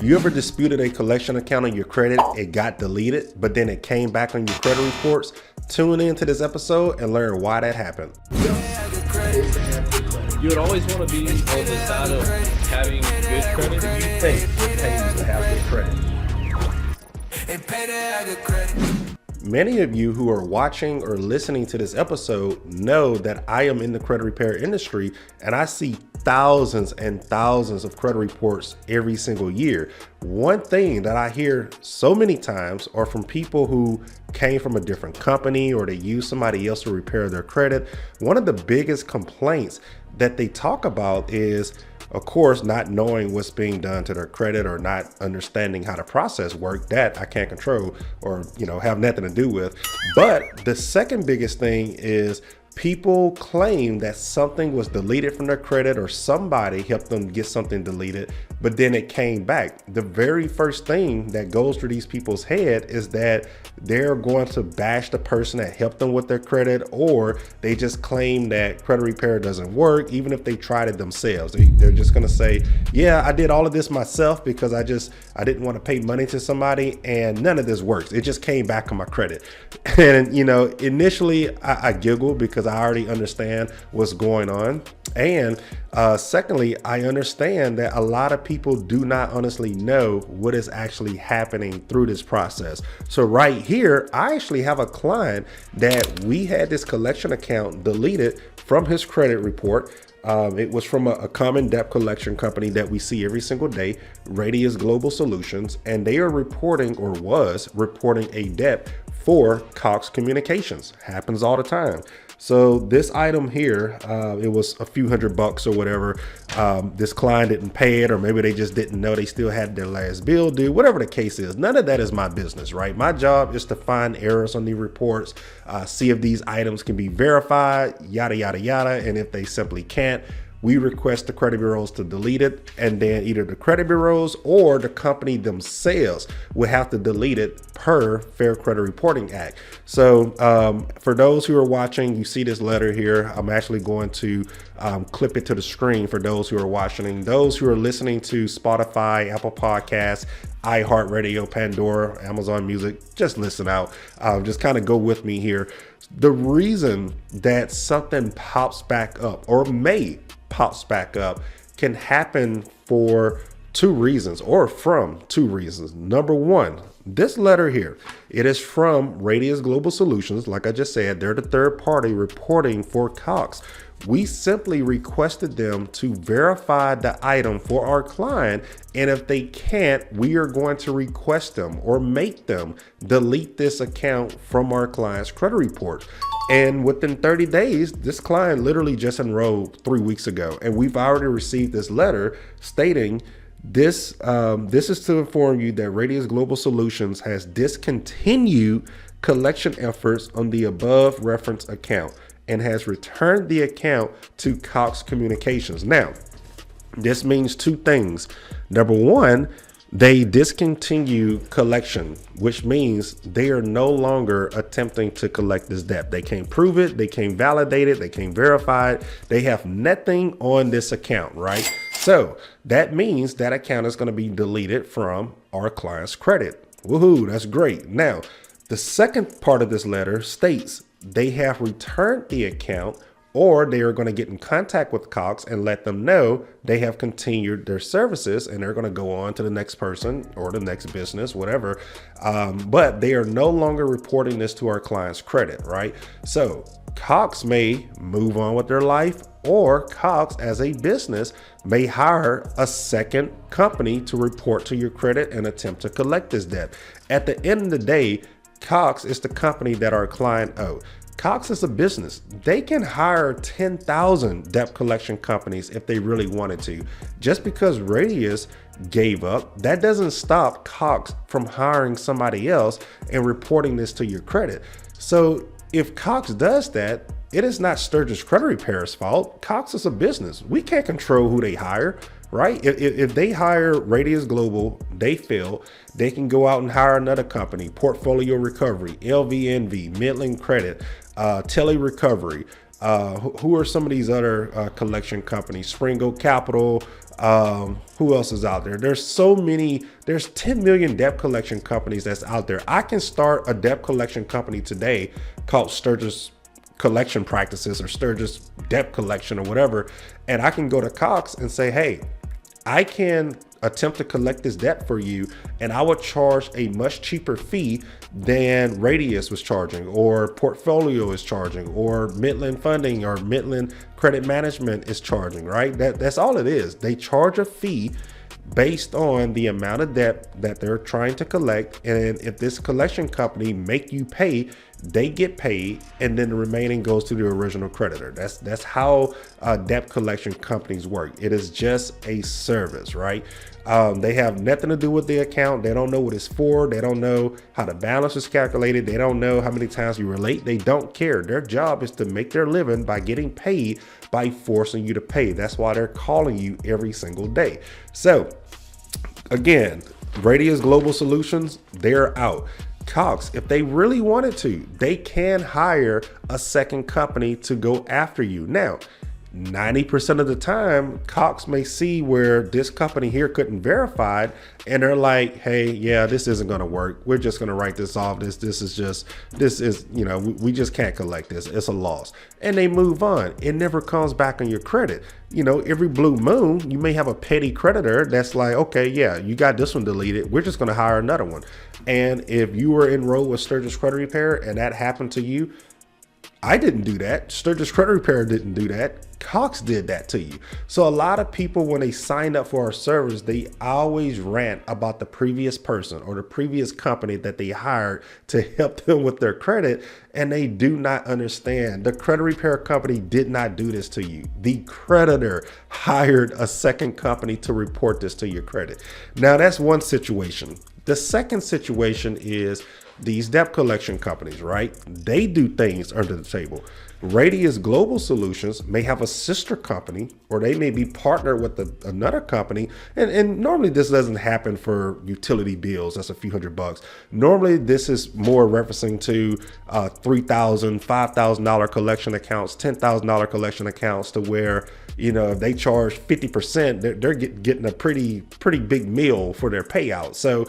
You ever disputed a collection account on your credit, it got deleted, but then it came back on your credit reports? Tune into this episode and learn why that happened. You would always want to be on the side of having good credit. You think it pays to have good credit? Many of you who are watching or listening to this episode know that I am in the credit repair industry and I see thousands and thousands of credit reports every single year. One thing that I hear so many times are from people who came from a different company or they use somebody else to repair their credit. One of the biggest complaints that they talk about is, of course, not knowing what's being done to their credit or not understanding how the process works. That I can't control or, have nothing to do with. But the second biggest thing is people claim that something was deleted from their credit or somebody helped them get something deleted, but then it came back. The very first thing that goes through these people's head is that they're going to bash the person that helped them with their credit, or they just claim that credit repair doesn't work, even if they tried it themselves. They're just going to say, yeah, I did all of this myself because I didn't want to pay money to somebody and none of this works. It just came back on my credit. And, initially I giggle because I already understand what's going on. And secondly, I understand that a lot of people do not honestly know what is actually happening through this process. So right here, I actually have a client that we had this collection account deleted from his credit report. It was from a common debt collection company that we see every single day, Radius Global Solutions, and they are reporting or was reporting a debt for Cox Communications. Happens all the time. So this item here, it was a few $100 or whatever. This client didn't pay it, or maybe they just didn't know they still had their last bill due, whatever the case is. None of that is my business, right? My job is to find errors on the reports, see if these items can be verified, yada, yada, yada. And if they simply can't, we request the credit bureaus to delete it, and then either the credit bureaus or the company themselves will have to delete it per Fair Credit Reporting Act. So for those who are watching, you see this letter here. I'm actually going to clip it to the screen for those who are watching. Those who are listening to Spotify, Apple Podcasts, iHeartRadio, Pandora, Amazon Music, just listen out. Just kind of go with me here. The reason that something pops back up or pops back up can happen for two reasons or from two reasons. Number one, this letter here, it is from Radius Global Solutions. Like I just said, they're the third party reporting for Cox. We simply requested them to verify the item for our client. And if they can't, we are going to request them or make them delete this account from our client's credit report. And within 30 days, this client literally just enrolled 3 weeks ago. And we've already received this letter stating this is to inform you that Radius Global Solutions has discontinued collection efforts on the above reference account and has returned the account to Cox Communications. Now, this means two things. Number one, they discontinue collection, which means they are no longer attempting to collect this debt. They can't prove it. They can't validate it. They can't verify it. They have nothing on this account, right? So that means that account is going to be deleted from our client's credit. Woohoo, that's great. Now, the second part of this letter states they have returned the account, or they are going to get in contact with Cox and let them know they have continued their services and they're going to go on to the next person or the next business, whatever. But they are no longer reporting this to our client's credit, right? So Cox may move on with their life, or Cox as a business may hire a second company to report to your credit and attempt to collect this debt. At the end of the day, Cox is the company that our client owed. Cox is a business. They can hire 10,000 debt collection companies if they really wanted to. Just because Radius gave up, that doesn't stop Cox from hiring somebody else and reporting this to your credit. So if Cox does that, it is not Sturgis Credit Repair's fault. Cox is a business. We can't control who they hire, right? If they hire Radius Global, they fail, they can go out and hire another company, Portfolio Recovery, LVNV, Midland Credit, Tele Recovery, Who are some of these other collection companies? Springo Capital. Who else is out there? There's so many. There's 10 million debt collection companies that's out there. I can start a debt collection company today called Sturgis Collection Practices or Sturgis Debt Collection or whatever, and I can go to Cox and say, hey, I can attempt to collect this debt for you, and I would charge a much cheaper fee than Radius was charging, or Portfolio is charging, or Midland Funding or Midland Credit Management is charging, right? That's all it is. They charge a fee based on the amount of debt that they're trying to collect. And if this collection company make you pay, they get paid, and then the remaining goes to the original creditor. That's how debt collection companies work. It is just a service, right? They have nothing to do with the account. They don't know what it's for. They don't know how the balance is calculated. They don't know how many times you were late. They don't care. Their job is to make their living by getting paid, by forcing you to pay. That's why they're calling you every single day. So again, Radius Global Solutions, they're out. Cox, if they really wanted to, they can hire a second company to go after you. Now, 90% of the time, Cox may see where this company here couldn't verify it, and they're like, hey, yeah, this isn't going to work. We're just going to write this off. This is, we just can't collect this. It's a loss. And they move on. It never comes back on your credit. Every blue moon, you may have a petty creditor that's like, okay, yeah, you got this one deleted. We're just going to hire another one. And if you were enrolled with Sturgis Credit Repair and that happened to you, I didn't do that. Sturgis Credit Repair didn't do that. Cox did that to you. So a lot of people, when they signed up for our service, they always rant about the previous person or the previous company that they hired to help them with their credit. And they do not understand. The credit repair company did not do this to you. The creditor hired a second company to report this to your credit. Now, that's one situation. The second situation is these debt collection companies, right? They do things under the table. Radius Global Solutions may have a sister company, or they may be partnered with another company. And normally this doesn't happen for utility bills. That's a few $100. Normally this is more referencing to $3,000, $5,000 collection accounts, $10,000 collection accounts, to where, if they charge 50%, they're getting a pretty big meal for their payout. So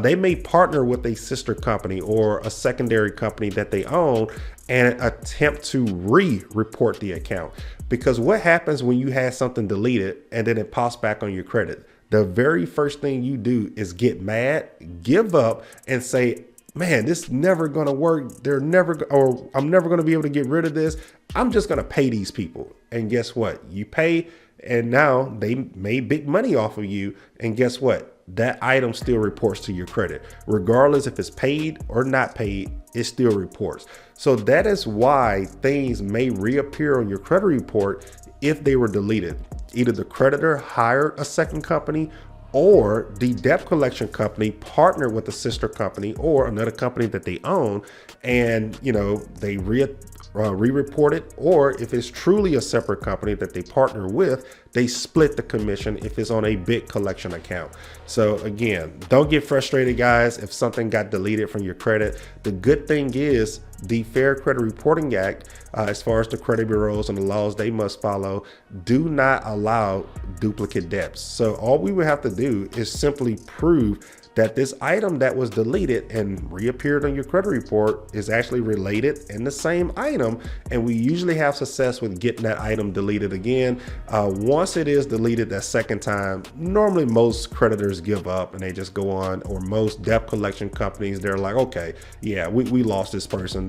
they may partner with a sister company or a secondary company that they own and attempt to re-report the account. Because what happens when you have something deleted and then it pops back on your credit? The very first thing you do is get mad, give up, and say, man, this is never going to work. I'm never going to be able to get rid of this. I'm just going to pay these people. And guess what? You pay, and now they made big money off of you. And guess what? That item still reports to your credit. Regardless if it's paid or not paid, it still reports. So that is why things may reappear on your credit report if they were deleted. Either the creditor hired a second company, or the debt collection company partnered with a sister company or another company that they own, and they re-report it. Or if it's truly a separate company that they partner with, they split the commission if it's on a big collection account. So again, don't get frustrated, guys, if something got deleted from your credit. The good thing is the Fair Credit Reporting Act, as far as the credit bureaus and the laws they must follow, do not allow duplicate debts. So all we would have to do is simply prove that this item that was deleted and reappeared on your credit report is actually related in the same item. And we usually have success with getting that item deleted again. Once it is deleted that second time, normally most creditors give up and they just go on, or most debt collection companies, they're like, okay, yeah, we lost this person.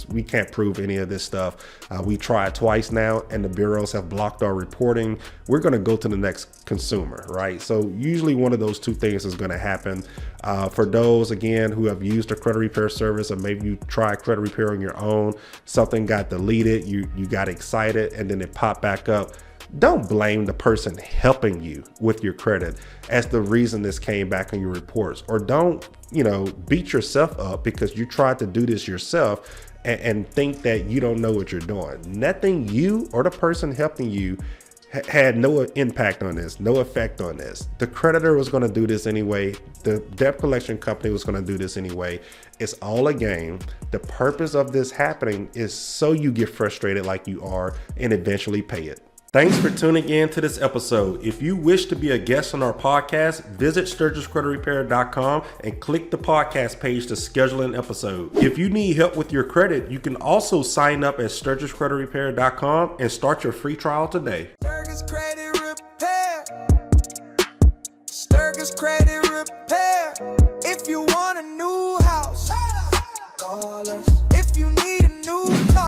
We can't prove any of this stuff. We tried twice now and the bureaus have blocked our reporting. We're going to go to the next consumer, right? So usually one of those two things is going to happen. For those, again, who have used a credit repair service, or maybe you try credit repair on your own, something got deleted, you got excited, and then it popped back up. Don't blame the person helping you with your credit as the reason this came back on your reports. Or don't, beat yourself up because you tried to do this yourself and think that you don't know what you're doing. Nothing you or the person helping you had no impact on this, no effect on this. The creditor was going to do this anyway. The debt collection company was going to do this anyway. It's all a game. The purpose of this happening is so you get frustrated like you are and eventually pay it. Thanks for tuning in to this episode. If you wish to be a guest on our podcast, visit SturgisCreditRepair.com and click the podcast page to schedule an episode. If you need help with your credit, you can also sign up at SturgisCreditRepair.com and start your free trial today. Sturgis Credit Repair. Sturgis Credit Repair. If you want a new house, call us.